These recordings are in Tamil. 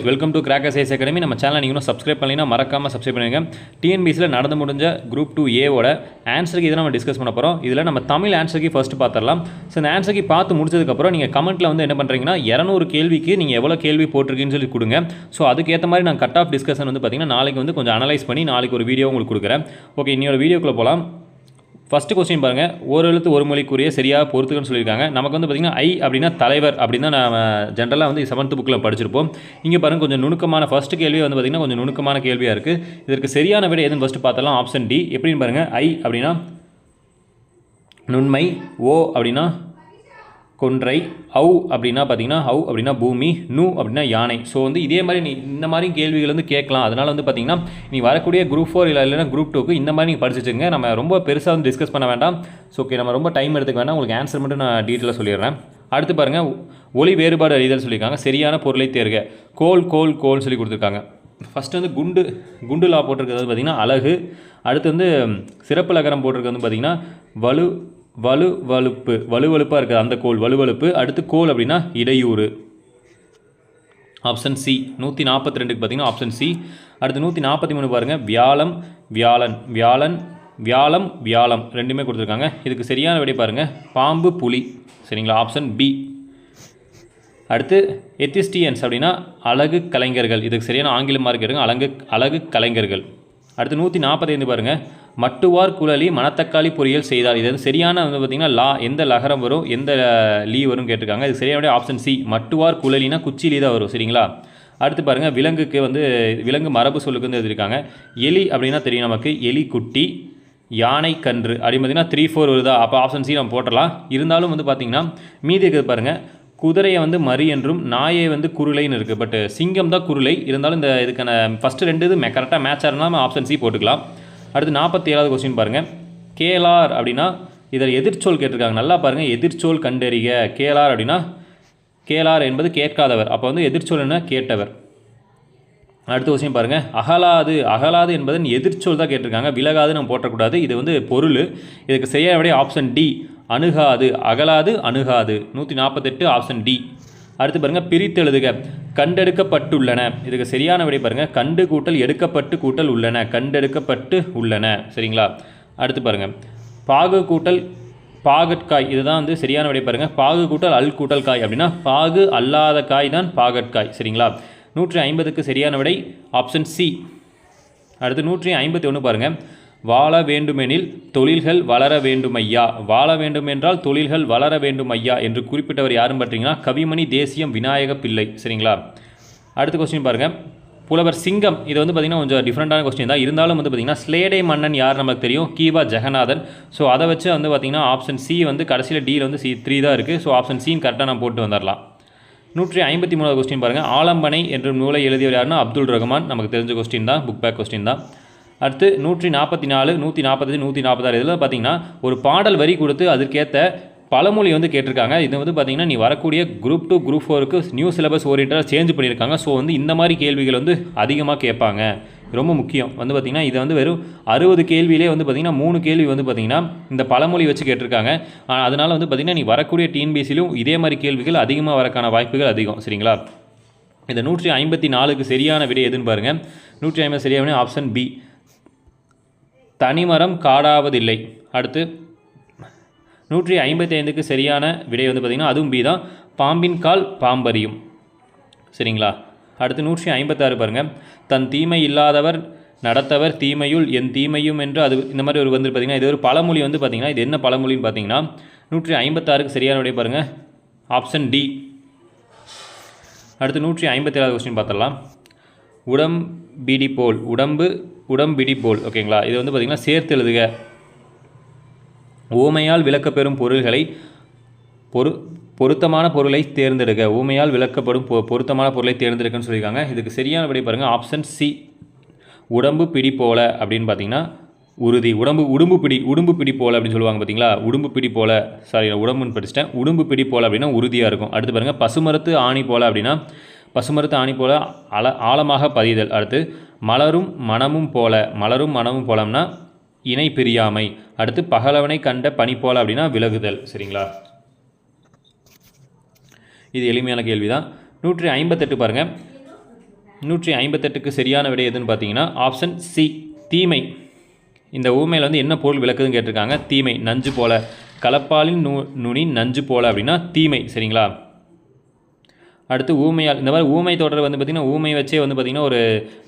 Welcome to crackers IAS academy. நம்ம சேனல் நீங்கள் இன்னும் சப்ஸ்கிரைப் பண்ணலைன்னா மறக்காமல் சப்ஸ்கிரைப் பண்ணுங்க. டிஎன்பிசியில் நடந்து முடிஞ்ச குரூப் 2A ஆன்சருக்கு இதை நம்ம டிஸ்கஸ் பண்ண போகிறோம். இதில் நம்ம தமிழ் ஆன்சருக்கு ஃபஸ்ட்டு பார்த்துடலாம். ஸோ இந்த ஆன்சருக்கு பார்த்து முடிச்சதுக்கப்புறம் நீங்கள் கமெண்ட்டில் வந்து என்ன பண்ணுறீங்கன்னா 200 கேள்விக்கு நீங்கள் எவ்வளோ கேள்வி போட்டிருக்கீங்கன்னு சொல்லி கொடுங்க. ஸோ அதுக்கேற்ற மாதிரி நான் கட் ஆஃப் டிஸ்கஷன் வந்து பார்த்திங்கன்னா நாளைக்கு வந்து கொஞ்சம் அனலைஸ் பண்ணி நாளைக்கு ஒரு வீடியோ உங்களுக்கு கொடுக்குறேன். ஓகே, இன்னொரு வீடியோக்குள்ளே போகலாம். ஃபஸ்ட்டு கொஸ்டின் பாருங்கள், ஒரு எழுத்து ஒரு மொழிக்குரிய சரியாக பொறுத்துக்கன்னு சொல்லியிருக்காங்க. நமக்கு வந்து பார்த்திங்கன்னா ஐ அப்படின்னா தலைவர் அப்படின்னு தான் நம்ம ஜென்ரலாக வந்து 7th புக்கில் படிச்சிருப்போம். இங்கே பாருங்கள் கொஞ்சம் நுணுக்கமான ஃபஸ்ட்டு கேள்வி வந்து பார்த்திங்கன்னா கொஞ்சம் நுணுக்கமான கேள்வியாக இருக்குது. இதற்கு சரியான விடை எதுன்னு ஃபஸ்ட்டு பார்த்தலாம். Option D. எப்படின்னு பாருங்கள், ஐ அப்படின்னா நுண்மை, ஓ அப்படின்னா கொன்றை, அவு அப்படின்னா பார்த்தீங்கன்னா அவு அப்படின்னா பூமி, நூ அப்படின்னா யானை. ஸோ வந்து இதே மாதிரி நீ இந்த மாதிரி கேள்விகள் வந்து கேட்கலாம். அதனால் வந்து பார்த்தீங்கன்னா நீ வரக்கூடிய குரூப் 4 இல்லைன்னா குரூப் 2க்கு இந்த மாதிரி நீங்கள் படிச்சுங்க. நம்ம ரொம்ப பெருசாக வந்து டிஸ்கஸ் பண்ண வேண்டாம். ஸோ ஓகே, நம்ம ரொம்ப டைம் எடுத்துக்க வேண்டாம். உங்களுக்கு ஆன்சர் மட்டும் நான் டீட்டெயிலாக சொல்லிடுறேன். அடுத்து பாருங்கள், ஒளி வேறுபாடு அறிதல் சொல்லியிருக்காங்க. சரியான பொருளை தேர்க. கோல் கோல் கோல் சொல்லி கொடுத்துருக்காங்க. ஃபஸ்ட்டு வந்து குண்டு லா போட்டிருக்கிறது வந்து பார்த்திங்கன்னா அழகு. அடுத்து வந்து சிறப்பு லகரம் போட்டிருக்கிறது வந்து பார்த்திங்கன்னா வலுவழுப்பாக இருக்குது அந்த கோல், வலுவழுப்பு. அடுத்து கோல் அப்படின்னா இடையூறு. Option C. 142க்கு பார்த்தீங்கன்னா ஆப்ஷன் சி. அடுத்து 143 பாருங்கள், வியாழம் ரெண்டுமே கொடுத்துருக்காங்க. இதுக்கு சரியான விடை பாருங்கள், பாம்பு புலி. சரிங்களா, ஆப்ஷன் பி. அடுத்து எத்திஸ்டியன்ஸ் அப்படின்னா அழகு கலைஞர்கள். இதுக்கு சரியான ஆங்கில மார்க் எடுங்க, அழகு கலைஞர்கள். அடுத்து 145 பாருங்கள், மட்டுவார் குழலி மணத்தக்காளி பொரியல் செய்தால். இது வந்து சரியான வந்து பார்த்திங்கன்னா லா எந்த லகரம் வரும் எந்த லீ வரும் கேட்டிருக்காங்க. இது சரியான ஆப்ஷன் சி. மட்டுவார் குழலினா குச்சிலி தான் வரும். சரிங்களா. அடுத்து பாருங்கள், விலங்குக்கு வந்து விலங்கு மரபு சொல்லுக்கு வந்து எழுதியிருக்காங்க. எலி அப்படின்னா தெரியும் நமக்கு, எலி குட்டி, யானை கன்று அப்படின்னு பார்த்திங்கன்னா 3, 4 வருதா. அப்போ ஆப்ஷன் சி நம்ம போட்டலாம். இருந்தாலும் வந்து பார்த்திங்கன்னா மீதி இருக்கிறது பாருங்கள், குதிரையை வந்து மரி என்றும் நாயை வந்து குருளைன்னு இருக்குது. பட் சிங்கம் தான் குருளை. இருந்தாலும் இந்த இதுக்கான ஃபஸ்ட்டு 2 இது கரெக்டாக மேட்ச் ஆகிறனா நம்ம ஆப்ஷன் சி போட்டுக்கலாம். அடுத்து 47வது கொஸ்டின் பாருங்கள், கேளார் அப்படின்னா இதில் எதிர்ச்சொல் கேட்டிருக்காங்க. நல்லா பாருங்கள், எதிர்ச்சொல் கண்டறிக. கேளார் அப்படின்னா கேளார் என்பது கேட்காதவர். அப்போ வந்து எதிர்ச்சொல் என்ன, கேட்டவர். அடுத்த கொஸ்டின் பாருங்கள், அகலாது என்பதன் எதிர்ச்சொல் தான் கேட்டிருக்காங்க. விலகாது நம்ம போட்டக்கூடாது, இது வந்து பொருள். இதுக்கு சரியான விடை ஆப்ஷன் டி, அணுகாது. அகலாது அணுகாது. 148 ஆப்ஷன் டி. அடுத்து பாருங்கள், பிரித்தெழுதுக. கண்டெடுக்கப்பட்டுள்ளன. இதுக்கு சரியான விடை பாருங்கள், கண்டு கூட்டல் எடுக்கப்பட்டு கூட்டல் உள்ளன. கண்டெடுக்கப்பட்டு உள்ளன. சரிங்களா. அடுத்து பாருங்கள், பாகு கூட்டல் பாகற்காய். இதுதான் வந்து சரியான விடை பாருங்கள், பாகு கூட்டல் அல் கூட்டல் காய் அப்படின்னா பாகு அல்லாத காய் தான் பாகற்காய். சரிங்களா. 150க்கு சரியான விடை ஆப்ஷன் சி. அடுத்து 151 பாருங்கள், வாழ வேண்டுமெனில் தொழில்கள் வளர வேண்டுமையா. வாழ வேண்டுமென்றால் தொழில்கள் வளர வேண்டுமையா என்று குறிப்பிட்டவர் யாரும் பார்த்தீங்கன்னா கவிமணி தேசியம் விநாயக பிள்ளை. சரிங்களா. அடுத்த கொஸ்டின் பாருங்கள், புலவர் சிங்கம். இது வந்து பார்த்திங்கன்னா கொஞ்சம் டிஃப்ரெண்ட்டான கொஸ்டின் தான். இருந்தாலும் வந்து பார்த்திங்கன்னா ஸ்லேடை மன்னன் யார் நமக்கு தெரியும், கீவா ஜெகநாதன். ஸோ அதை வச்சு வந்து பார்த்திங்கன்னா ஆப்ஷன் சி வந்து கடைசியில் டியில் வந்து C3 தான் இருக்குது. ஸோ ஆப்ஷன் சின்னு கரெக்டாக நான் போட்டு வந்துடலாம். 153வது கொஸ்டின் பாருங்கள், ஆலம்பனை என்ற நூலை எழுதியவர் யாருன்னா அப்துல் ரஹ்மான். நமக்கு தெரிஞ்ச கொஸ்டின் தான், புக் பேக் கொஸ்டின் தான். அடுத்து 144, 145, 146 இதில் பார்த்திங்கன்னா ஒரு பாடல் வரி கொடுத்து அதற்கேற்ற பழமொழி வந்து கேட்டிருக்காங்க. இது வந்து பார்த்திங்கன்னா நீ வரக்கூடிய குரூப் 2 குரூப் 4க்கு நியூ சிலபஸ் ஓரியன்டாக சேஞ்ச் பண்ணியிருக்காங்க. ஸோ வந்து இந்த மாதிரி கேள்விகள் வந்து அதிகமாக கேட்பாங்க. ரொம்ப முக்கியம் வந்து பார்த்திங்கன்னா இதை வந்து வெறும் 60 கேள்வியிலே வந்து பார்த்திங்கன்னா 3 கேள்வி வந்து பார்த்திங்கன்னா இந்த பழமொழி வச்சு கேட்டிருக்காங்க. அதனால் வந்து பார்த்திங்கன்னா நீ வரக்கூடிய டிஎன்பிசிலையும் இதே மாதிரி கேள்விகள் அதிகமாக வரக்கான வாய்ப்புகள் அதிகம். சரிங்களா. இந்த 154க்கு சரியான விடை எதுன்னு பாருங்கள். 150 சரியான ஆப்ஷன் பி, தனிமரம் காடாவதில்லை. அடுத்து 155க்கு சரியான விடை வந்து பார்த்திங்கன்னா அதுவும் பி தான், பாம்பின் கால் பாம்பறியும். சரிங்களா. அடுத்து 156 பாருங்கள், தன் தீமை இல்லாதவர் நடத்தவர் தீமையுள் என் தீமையும் என்று அது இந்த மாதிரி ஒரு வந்து பார்த்திங்கன்னா இது ஒரு பழமொழி வந்து பார்த்திங்கன்னா இது என்ன பழமொழின்னு பார்த்தீங்கன்னா 156க்கு சரியான விடை பாருங்கள் ஆப்ஷன் டி. அடுத்து 157வது கொஸ்டின் பார்த்துடலாம், உடம்பிடி போல். ஓகேங்களா. இது வந்து பார்த்திங்கன்னா சேர்த்து எழுதுக. ஊமையால் விளக்கப்பெறும் பொருள்களை பொருத்தமான பொருளை தேர்ந்தெடுக்க. ஊமையால் விளக்கப்படும் பொருத்தமான பொருளை தேர்ந்தெடுக்கன்னு சொல்லியிருக்காங்க. இதுக்கு சரியான விடை பாருங்கள் ஆப்ஷன் சி, உடம்பு பிடி போல அப்படின்னு பார்த்தீங்கன்னா உறுதி. உடும்பு பிடி போல அப்படின்னு சொல்லுவாங்க பார்த்தீங்களா. உடும்பு பிடி போல, சாரி உடம்புன்னு படிச்சிட்டேன். உடும்பு பிடி போல அப்படின்னா உறுதியாக இருக்கும். அடுத்து பாருங்கள், பசுமரத்து ஆணி போல அப்படின்னா பசுமரத்து ஆணி போல ஆழமாக பதிதல். அடுத்து மலரும் மனமும் போலம்னா இணை பிரியாமை. அடுத்து பகலவனை கண்ட பனி போல அப்படின்னா விலகுதல். சரிங்களா. இது எளிமையான கேள்வி தான். 158 பாருங்கள், 158க்கு சரியான விடை எதுன்னு பார்த்தீங்கன்னா ஆப்ஷன் சி, தீமை. இந்த ஊமையில் வந்து என்ன பொருள் விளக்குதுன்னு கேட்டிருக்காங்க. தீமை, நஞ்சு போல. களப்பாலின் நுனி நஞ்சு போல அப்படின்னா தீமை. சரிங்களா. அடுத்து ஊமையால். இந்த மாதிரி ஊமை தொடர் வந்து பார்த்திங்கன்னா ஊமை வச்சே வந்து பார்த்திங்கன்னா ஒரு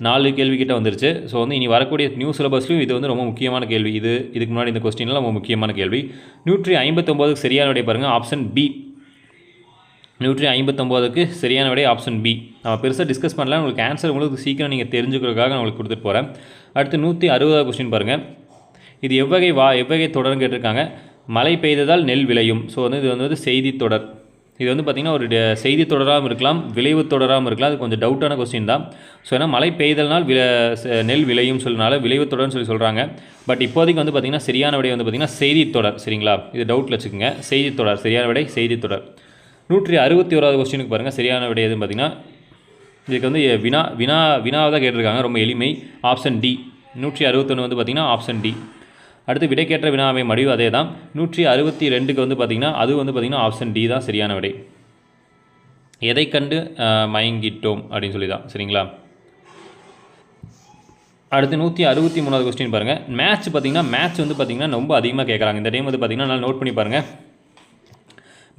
4 கேள்வி கிட்ட வந்துருச்சு. ஸோ வந்து இனி வரக்கூடிய நியூ சிலபஸ்லையும் இது வந்து ரொம்ப முக்கியமான கேள்வி. இதுக்கு முன்னாடி இந்த கொஸ்டின்லாம் ரொம்ப முக்கியமான கேள்வி. 159க்கு சரியான விடை பாருங்கள், ஆப்ஷன் பி. 159க்கு சரியான விடை ஆப்ஷன் பி. நம்ம பெருசாக டிஸ்கஸ் பண்ணலாம், உங்களுக்கு ஆன்சர் உங்களுக்கு சீக்கிரம் நீங்கள் தெரிஞ்சுக்கிறதுக்காக நான் உங்களுக்கு கொடுத்துட்டு போகிறேன். அடுத்து 160வது கொஸ்டின் பாருங்கள். இது எவ்வகை தொடர்னு கேட்டிருக்காங்க. மழை பெய்ததால் நெல் விளையும். ஸோ வந்து இது வந்து செய்தி தொடர். இது வந்து பார்த்திங்கன்னா ஒரு செய்தி தொடராகவும் இருக்கலாம், விளைவு தொடராகவும் இருக்கலாம். அது கொஞ்சம் டவுட்டான கொஸ்டின் தான். ஸோ ஏன்னா மழை பெய்தல்னால் நெல் விளையும் சொல்லனால விளைவு தொடர்னு சொல்கிறாங்க. பட் இப்போதைக்கு வந்து பார்த்திங்கன்னா சரியான விடை வந்து பார்த்திங்கன்னா செய்தி தொடர். சரிங்களா. இது டவுட்டில் வச்சுக்கோங்க. செய்தி தொடர் சரியான விடை செய்தி தொடர். 161வது கொஸ்டினுக்கு பாருங்கள், சரியான விடை எதுன்னு பார்த்திங்கன்னா இதுக்கு வந்து வினாவை தான் கேட்டிருக்காங்க. ரொம்ப எளிமை. Option D. 161 வந்து பார்த்திங்கன்னா ஆப்ஷன் டி. அடுத்து விடைக்கேற்ற வினாவை மடிவு அதே தான். 162க்கு வந்து பார்த்திங்கன்னா அது வந்து பார்த்திங்கன்னா ஆப்ஷன் டி தான் சரியான விடை. எதை கண்டு மயங்கிட்டோம் அப்படின்னு சொல்லி தான். சரிங்களா. அடுத்து 163வது கொஸ்டின் பாருங்கள். மேட்ச் வந்து பார்த்திங்கன்னா ரொம்ப அதிகமாக கேட்குறாங்க. இந்த டைம் வந்து பார்த்திங்கன்னா நல்லா நோட் பண்ணி பாருங்கள்.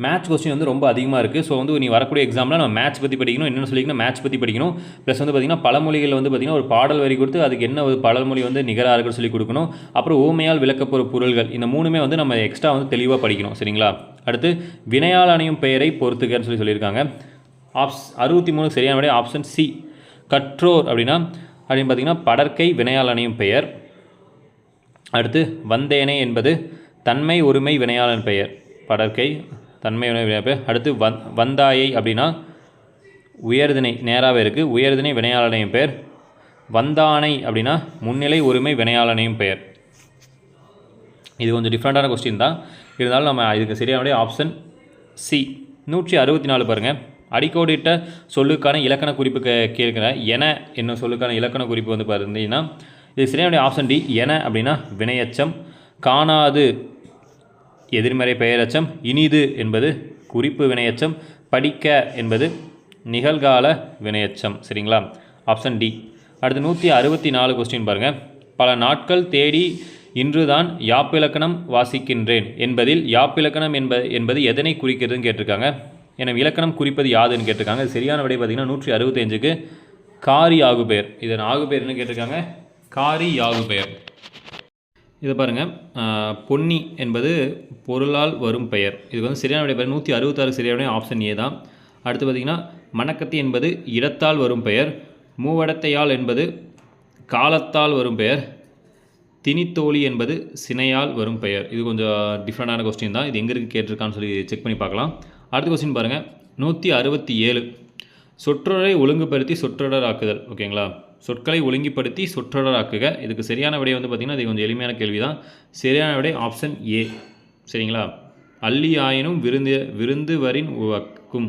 மேட்ச் கொஸ்டின் வந்து ரொம்ப அதிகமாக இருக்குது. ஸோ வந்து நீ வரக்கூடிய எக்ஸாமில் நம்ம மேட்ச் பற்றி படிக்கணும். என்னென்னு சொல்லிக்கணும், மேட்ச் பற்றி படிக்கணும். ப்ளஸ் வந்து பார்த்திங்கன்னா பழமொழிகள் வந்து பார்த்திங்கன்னா ஒரு பாடல் வரி கொடுத்து அதுக்கு என்ன ஒரு பழமொழி வந்து நிகராக இருக்குன்னு சொல்லி கொடுக்கணும். அப்புறம் ஊமையால் விளக்கப்போகிற பொருள்கள், இந்த 3மே வந்து நம்ம எக்ஸ்ட்ரா வந்து தெளிவாக படிக்கணும். சரிங்களா. அடுத்து வினையால் அணையும் பெயரை பொறுத்துக்கன்னு சொல்லியிருக்காங்க. 63 சரியான விடை ஆப்ஷன் சி, கற்றோர் அப்படின்னு பார்த்திங்கன்னா படற்கை வினையால் அணையும் பெயர். அடுத்து வந்தேனே என்பது தன்மை ஒருமை வினையாளன் பெயர், படற்கை தன்மை வினை பெயர். அடுத்து வந்தாயை அப்படின்னா உயர்திணை, நேராகவே இருக்குது, உயர்திணை வினையாளனையும் பெயர். வந்தானை அப்படின்னா முன்னிலை ஒருமை வினையாளனையும் பெயர். இது கொஞ்சம் டிஃப்ரெண்ட்டான கொஸ்டின் தான், இருந்தாலும் நம்ம இதுக்கு சரியான விடை ஆப்ஷன் சி. 164 பாருங்கள். அடிக்கோடிட்ட சொல்லுக்கான இலக்கண குறிப்பு கேட்குற என என்ன சொல்லுக்கான இலக்கண குறிப்பு வந்து பார்த்தீங்கன்னா இது சரியான விடை ஆப்ஷன் டி. என அப்படின்னா வினையச்சம். காணாது எதிர்மறை பெயரச்சம். இனிது என்பது குறிப்பு வினையச்சம். படிக்க என்பது நிகழ்கால வினையச்சம். சரிங்களா. Option D. அடுத்து 164 கொஸ்டின் பாருங்கள். பல நாட்கள் தேடி இன்றுதான் யாப்பிலக்கணம் வாசிக்கின்றேன் என்பதில் யாப்பிலக்கணம் என்பது எதனை குறிக்கிறதுன்னு கேட்டிருக்காங்க. எனவே இலக்கணம் குறிப்பது யாதுன்னு கேட்டிருக்காங்க. இது சரியான விடை பார்த்திங்கன்னா 165க்கு காரி ஆகு பெயர். இதன் ஆகு பெயர்னு கேட்டிருக்காங்க, காரி ஆகு பெயர். இதை பாருங்கள், பொன்னி என்பது பொருளால் வரும் பெயர். இதுக்கு வந்து சரியான விடை பெயர் 166 சரியான விடை ஆப்ஷன் ஏ தான். அடுத்து பார்த்திங்கன்னா மணக்கத்தி என்பது இடத்தால் வரும் பெயர். மூவடத்தையால் என்பது காலத்தால் வரும் பெயர். திணித்தோழி என்பது சினையால் வரும் பெயர். இது கொஞ்சம் டிஃப்ரெண்டான கொஸ்டின் தான். இது எங்கே இருக்குது கேட்டிருக்கான்னு சொல்லி செக் பண்ணி பார்க்கலாம். அடுத்த கொஸ்டின் பாருங்கள். 167 சொற்றொடரை ஒழுங்குபடுத்தி சொற்றொடர் ஆக்குதல். ஓகேங்களா. சொற்களை ஒழுங்குபடுத்தி சொற்றொடர் ஆக்குக. இதுக்கு சரியான விடை வந்து பார்த்திங்கன்னா இது கொஞ்சம் எளிமையான கேள்வி தான். சரியான விடை ஆப்ஷன் ஏ. சரிங்களா. அள்ளி ஆயினும் விருந்து வரின் உவக்கும்.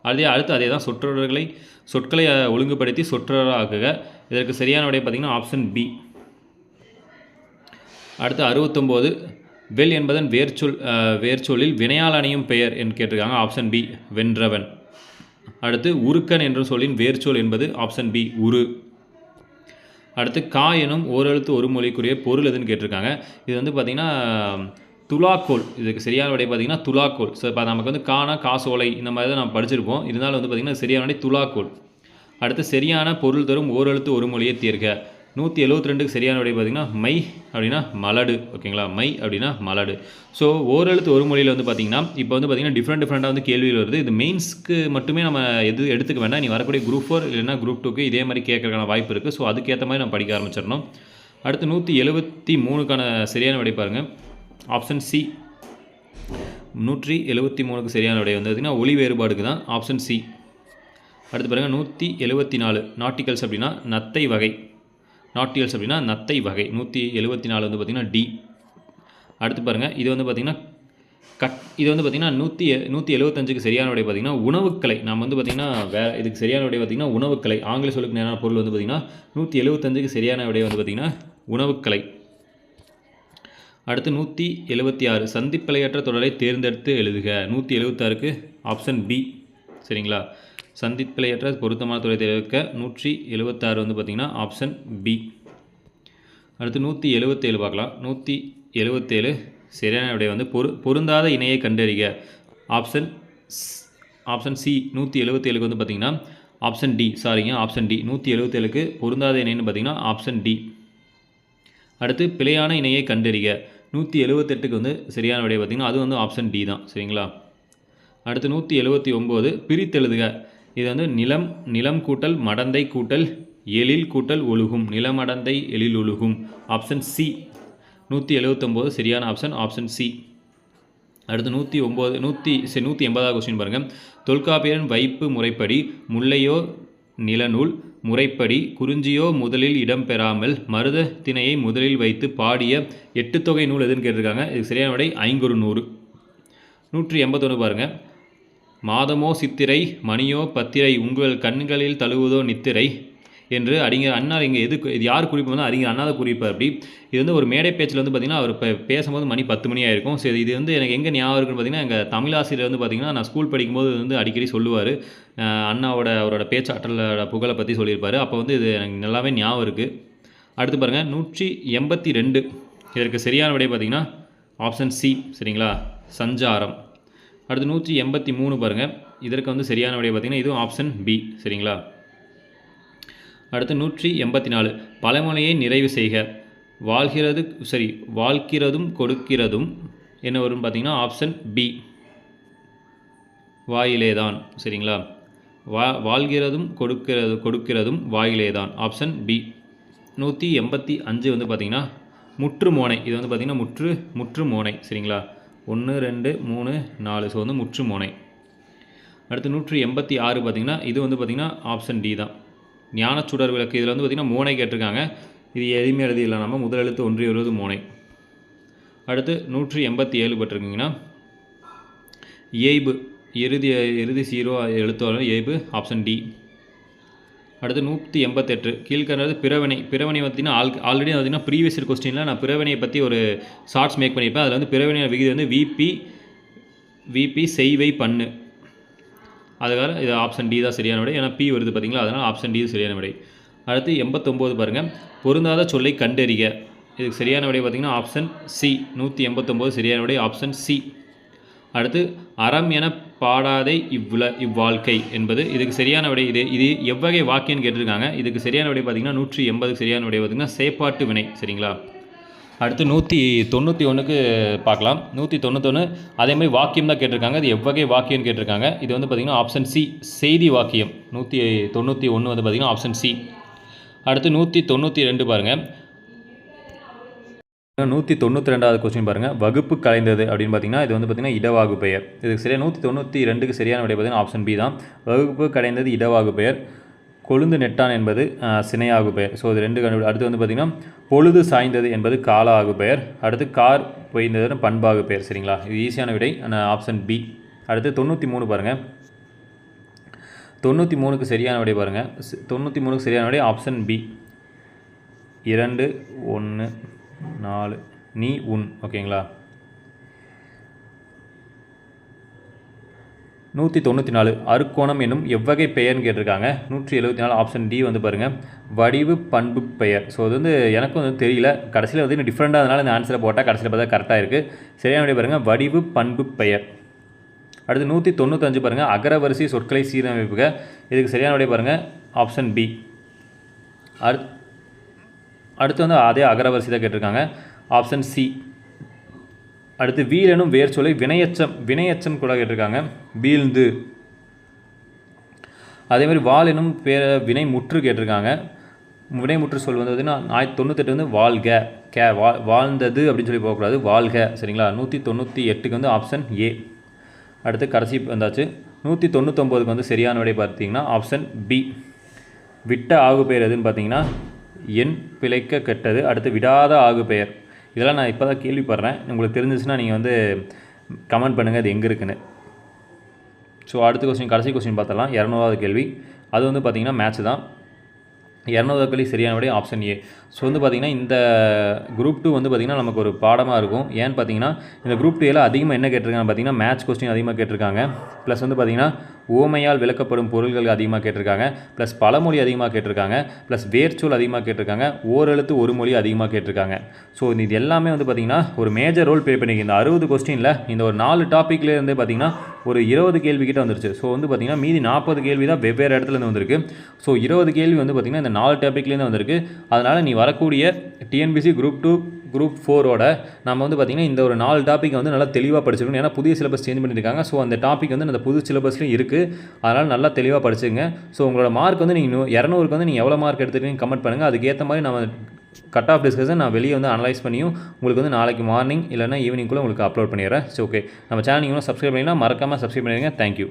அடுத்து அதே தான், சொற்களை ஒழுங்குபடுத்தி சொற்றொடர் ஆக்குக. இதற்கு சரியான விடை பார்த்திங்கன்னா ஆப்ஷன் பி. அடுத்து 69 வெல் என்பதன் வேர்ச்சொல்லில் வினையால் அணையும் பெயர் என்று கேட்டிருக்காங்க. ஆப்ஷன் பி, வென்றவன். அடுத்து உருக்கன் என்ற சொல்லின் வேர்ச்சொல் என்பது ஆப்ஷன் பி, உரு. அடுத்து கா எனும் ஓரெழுத்து ஒரு மொழிக்குரிய பொருள் எதுன்னு கேட்டிருக்காங்க. இது வந்து பார்த்திங்கன்னா துலாக்கோல். இதுக்கு சரியான விடை பார்த்திங்கன்னா துலாக்கோல். ஸோ இப்போ நமக்கு வந்து கானா காசோலை இந்த மாதிரி தான் நம்ம படிச்சிருப்போம். இருந்தாலும் வந்து பார்த்திங்கன்னா சரியான விடை துலாக்கோல். அடுத்து சரியான பொருள் தரும் ஓரெழுத்து ஒரு மொழியை தீர்க்க. 172க்கு சரியான விடை பார்த்திங்கன்னா மை அப்படின்னா மலடு. ஓகேங்களா. மை அப்படின்னா மலடு. ஸோ ஓரெழுத்து ஒரு மொழியில் வந்து பார்த்திங்கன்னா இப்போ வந்து பார்த்திங்கன்னா டிஃப்ரெண்ட்டாக வந்து கேள்விகள் வருது. இது மெயின்ஸ்க்கு மட்டுமே நம்ம எடுத்துக்க வேண்டாம். நீ வரக்கூடிய குரூப் 4 இல்லைன்னா குரூப் 2க்கு இதே மாதிரி கேட்கறதுக்கான வாய்ப்பு இருக்குது. ஸோ அதுக்கேற்ற மாதிரி நம்ம படிக்க ஆரம்பிச்சிடணும். அடுத்து 173க்கான சரியான விடை பாருங்கள். Option C. 173க்கு சரியான விடை வந்து பார்த்திங்கன்னா ஒளி வேறுபாடுக்கு தான். Option C. அடுத்து பாருங்கள் 174 நாட்டிகல்ஸ் அப்படின்னா நத்தை வகை. நாட்டிகல்ஸ் அப்படின்னா நத்தை வகை. 174 வந்து பார்த்திங்கன்னா டி. அடுத்து பாருங்கள், இது வந்து பார்த்திங்கன்னா இது வந்து பார்த்திங்கன்னா 175க்கு சரியான விடை பார்த்திங்கன்னா உணவுக்கலை. நம்ம வந்து பார்த்திங்கன்னா இதுக்கு சரியான விடை பார்த்திங்கன்னா உணவுக்கலை. ஆங்கில சொல்லுக்கு நேரான பொருள் வந்து பார்த்திங்கன்னா 175க்கு சரியான விடை வந்து பார்த்திங்கன்னா உணவுக்கலை. அடுத்து 176 சந்திப்பிழையற்ற தொடரை தேர்ந்தெடுத்து எழுதுக. 176க்கு ஆப்ஷன் பி. சரிங்களா. சந்திப்பிழையற்ற பொருத்தமான துறை தேர்வுக்க 176 வந்து பார்த்திங்கன்னா ஆப்ஷன் பி. அடுத்து 177 பார்க்கலாம். 177 சரியான விடை வந்து பொருந்தாத இணையை கண்டறிக. Option C. 177க்கு வந்து பார்த்திங்கன்னா ஆப்ஷன் டி. Option D. 177க்கு பொருந்தாத இணைன்னு பார்த்திங்கன்னா ஆப்ஷன் டி. அடுத்து பிழையான இணையை கண்டறிக. 178க்கு வந்து சரியான விடை பார்த்திங்கன்னா அது வந்து ஆப்ஷன் டி தான். சரிங்களா? அடுத்து 179 பிரித்தெழுதுக. இது வந்து நிலம் கூட்டல் மடந்தை கூட்டல் எழில் கூட்டல் ஒழுகும். நிலமடந்தை எழில் ஒழுகும். Option C. 179 சரியான ஆப்ஷன் சி. அடுத்து 180 கொஸ்டின் பாருங்கள். தொல்காப்பியன் வைப்பு முறைப்படி முல்லையோ நிலநூல் முறைப்படி குறிஞ்சியோ முதலில் இடம்பெறாமல் மருத திணையை முதலில் வைத்து பாடிய 8 தொகை நூல் எதுன்னு கேட்டிருக்காங்க. இது சரியான விடை ஐங்குறுநூறு. 181 பாருங்கள். மாதமோ சித்திரை மணியோ பத்திரை உங்கள் கண்களில் தழுவுதோ நித்திரை என்று அறிஞர் அண்ணா இங்கே இது யார் குறிப்பு வந்து அறிஞர் அண்ணா தான் குறிப்பார். அப்படி இது வந்து ஒரு மேடை பேச்சில் வந்து பார்த்திங்கன்னா அவர் இப்போ பேசும்போது மணி 10 மணி ஆயிருக்கும். சரி, இது வந்து எனக்கு எங்கே ஞாபகம் இருக்குன்னு பார்த்திங்கன்னா எங்கள் தமிழாசிரியர் வந்து பார்த்திங்கன்னா நான் ஸ்கூல் படிக்கும்போது வந்து அடிக்கடி சொல்லுவார். அவரோட பேச்சாற்றலோட புகழை பற்றி சொல்லியிருப்பார். அப்போ வந்து இது எனக்கு நல்லாவே ஞாபகம் இருக்குது. அடுத்து பாருங்கள் 182 இதற்கு சரியான விடை பார்த்திங்கன்னா ஆப்ஷன் சி. சரிங்களா? சஞ்சாரம். அடுத்து 183 பாருங்கள். இதற்கு வந்து சரியான விடை பார்த்திங்கன்னா இதுவும் ஆப்ஷன் பி. சரிங்களா? அடுத்து 184 பழமொழியை நிறைவு செய்க. வாழ்கிறதும் கொடுக்கிறதும் என்ன வரும்னு பார்த்திங்கன்னா ஆப்ஷன் பி. வாயிலேதான். சரிங்களா? வாழ்கிறதும் கொடுக்கிறதும் வாயிலேதான். Option B. 185 வந்து பார்த்திங்கன்னா முற்று மோனை. இது வந்து பார்த்திங்கன்னா முற்று மோனை. சரிங்களா? 1 2 3 4. ஸோ வந்து முற்று மோனை. அடுத்து 186 பார்த்திங்கன்னா இது வந்து பார்த்திங்கன்னா ஆப்ஷன் டி தான். ஞானச்சுடர் விளக்கு. இதில் வந்து பார்த்திங்கன்னா மோனை கேட்டிருக்காங்க. இது எதுவுமே எழுதியில்லை. நம்ம முதல் எழுத்து ஒன்றி வருவது மோனை. அடுத்து 187 பட்டிருக்குங்கன்னா ஏய்பு. இறுதி சீரோ எழுத்து ஏய்பு. Option D. அடுத்து 188 கீழ்கண்டது பிறவினை. பிறவினை பார்த்திங்கன்னா ஆல்ரெடி பார்த்திங்கன்னா ப்ரீவியஸ் இயர் கொஸ்டினில் நான் பிறவினையை பற்றி ஒரு ஷார்ட்ஸ் மேக் பண்ணியிருப்பேன். அதில் வந்து பிறவினை விகிதம் வந்து விபி செய்வை பண்ணு. அதுக்காக இது ஆப்ஷன் டி தான் சரியான விடை. ஏன்னா பி வருது பார்த்திங்களா, அதனால் ஆப்ஷன் டி சரியான விடை. அடுத்து 89 பாருங்கள். பொருந்தாத சொல்லை கண்டறிக. இதுக்கு சரியான விடை பார்த்திங்கன்னா ஆப்ஷன் சி. 189 சரியான விடை ஆப்ஷன் சி. அடுத்து அறம் என பாடாதே இவ்வாழ்க்கை என்பது இதுக்கு சரியான விடை. இது எவ்வகை வாக்கியன்னு கேட்டிருக்காங்க. இதுக்கு சரியான விடை பார்த்திங்கன்னா 180 சரியான விடை பார்த்திங்கன்னா சேப்பாட்டு வினை. சரிங்களா? அடுத்து 191க்கு பார்க்கலாம். 191 அதேமாதிரி வாக்கியம் தான் கேட்டிருக்காங்க. இது எவ்வகை வாக்கியம்னு கேட்டிருக்காங்க. இது வந்து பார்த்திங்கன்னா ஆப்ஷன் சி செய்தி வாக்கியம். 191 வந்து பார்த்திங்கன்னா ஆப்ஷன் சி. அடுத்து 192 பாருங்கள். 192வது கொஸ்டின் பாருங்கள். வகுப்பு கலைந்தது அப்படின்னு பார்த்திங்கன்னா இது வந்து பார்த்திங்கன்னா இடவாகு பெயர். இதுக்கு சரியாக 192க்கு சரியான விடை பார்த்திங்கன்னா ஆப்ஷன் பி தான். வகுப்பு கலைந்தது இடவாகு பெயர். கொழுந்து நெட்டான் என்பது சினையாகு பெயர். ஸோ இது 2 கண்டுபிடி. அடுத்து வந்து பார்த்திங்கன்னா பொழுது சாய்ந்தது என்பது கால ஆகு பெயர். அடுத்து கார் பெய்ந்தது பண்பாகு பெயர். சரிங்களா? இது ஈஸியான விடை ஆப்ஷன் பி. அடுத்து 93 பாருங்கள். 93க்கு சரியான விடை பாருங்கள். 93க்கு சரியான விடை ஆப்ஷன் பி. 2 1 4 நீ உன். ஓகேங்களா? 194 அருக்கோணம் என்னும் எவ்வகை பெயர்னு கேட்டிருக்காங்க. 174 ஆப்ஷன் டி வந்து பாருங்கள் வடிவு பண்பு பெயர். ஸோ அது வந்து எனக்கும் வந்து தெரியல. கடைசியில் வந்து இன்னும் டிஃப்ரெண்ட்டாக அதனால் இந்த ஆன்சரை போட்டால் கடைசியில் பார்த்தா கரெக்டாக இருக்குது. சரியான விடை பாருங்கள் வடிவு பண்பு பெயர். அடுத்து 195 பாருங்கள் அகரவரிசை சொற்களை சீரமைப்புக. இதுக்கு சரியான விடை பாருங்கள் ஆப்ஷன் பி. அடுத்து வந்து அதே அகரவரிசை தான் கேட்டிருக்காங்க. Option C. அடுத்து வீலெனும் வேர் சொல்லை வினையச்சம் கூட கேட்டிருக்காங்க. வீழ்ந்து. அதேமாதிரி வால் எனும் வினை முற்று கேட்டிருக்காங்க. வினைமுற்று சொல் வந்து 198 வந்து வாழ்க வாழ்ந்தது அப்படின்னு சொல்லி போகக்கூடாது, வாழ்க. சரிங்களா? 198க்கு வந்து ஆப்ஷன் ஏ. அடுத்து கடைசி வந்தாச்சு. 199க்கு வந்து சரியான விடை பார்த்தீங்கன்னா ஆப்ஷன் பி. விட்ட ஆகு பெயர் எதுன்னு பார்த்தீங்கன்னா எண் பிழைக்க கெட்டது. அடுத்து விடாத ஆகு பெயர். இதெல்லாம் நான் இப்போ தான் கேள்விப்படுறேன். உங்களுக்கு தெரிஞ்சிச்சுன்னா நீங்கள் வந்து கமெண்ட் பண்ணுங்கள் அது எங்கே இருக்குன்னு. ஸோ அடுத்த கொஸ்டின் கடைசி கொஸ்டின் பார்த்தலாம். 200வது கேள்வி. அது வந்து பார்த்திங்கன்னா மேட்ச் தான். 200வது கேள்வி சரியான விடை ஆப்ஷன் ஏ. ஸோ வந்து பார்த்திங்கன்னா இந்த குரூப் 2 வந்து பார்த்திங்கன்னா நமக்கு ஒரு பாடமாக இருக்கும். ஏன்னு பார்த்தீங்கன்னா இந்த குரூப் 2 அதிகமாக என்ன கேட்டிருக்காங்க பார்த்தீங்கன்னா மேட்ச் கொஸ்டின் அதிகமாக கேட்டிருக்காங்க. ப்ளஸ் வந்து பார்த்திங்கன்னா ஓமையால் விளக்கப்படும் பொருள்கள் அதிகமாக கேட்டிருக்காங்க, ப்ளஸ் பழமொழி அதிகமாக கேட்டிருக்காங்க, ப்ளஸ் வேர்ச்சொல் அதிகமாக கேட்டிருக்காங்க, ஓரெழுத்து ஒரு மொழி அதிகமாக கேட்டிருக்காங்க. ஸோ இது எல்லாமே வந்து பார்த்திங்கன்னா ஒரு மேஜர் ரோல் ப்ளே பண்ணிருக்கு. இந்த 60 கொஸ்டினில் இந்த ஒரு 4 டாப்பிக்லேருந்து பார்த்திங்கன்னா ஒரு 20 கேள்வி கிட்ட வந்துருச்சு. ஸோ வந்து பார்த்திங்கன்னா மீதி 40 கேள்வி தான் வெவ்வேறு இடத்துலேருந்து வந்திருக்கு. ஸோ 20 கேள்வி வந்து பார்த்திங்கன்னா இந்த 4 டாப்பிக்லேருந்து வந்திருக்கு. அதனால் நீ வரக்கூடிய டிஎன்பிசி குரூப் 2 குரூப் 4ஓட நம்ம வந்து பார்த்திங்கன்னா இந்த ஒரு 4 டாப்பிக் வந்து நல்லா தெளிவாக படிச்சிருக்கணும். ஏன்னா புதிய சிலபஸ் சேஞ்ச் பண்ணியிருக்காங்க. ஸோ அந்த டாபிக் வந்து அந்த புது சிலபஸ்லையும் இருக்குது. அதனால் நல்லா தெளிவாக படிச்சுங்க. ஸோ உங்களோட மார்க் வந்து நீங்கள் 200க்கு வந்து நீங்கள் எவ்வளோ மார்க் எடுத்துருக்கீங்க கமெண்ட் பண்ணுங்கள். அதுக்கேற்ற மாதிரி நம்ம கட் ஆஃப் டிஸ்கஷன் நான் வெளியே வந்து அனலைஸ் பண்ணியும் உங்களுக்கு வந்து நாளைக்கு மார்னிங் இல்லைனா ஈவினிங்குள்ளே உங்களுக்கு அப்லோட் பண்ணிடுறேன். ஸோ ஓகே, நம்ம சேனல் நீங்கள் சப்ஸ்கிரைப் பண்ணிங்கன்னா மறக்காமல் சப்ஸ்கிரைப் பண்ணிடுங்க. தேங்க்யூ.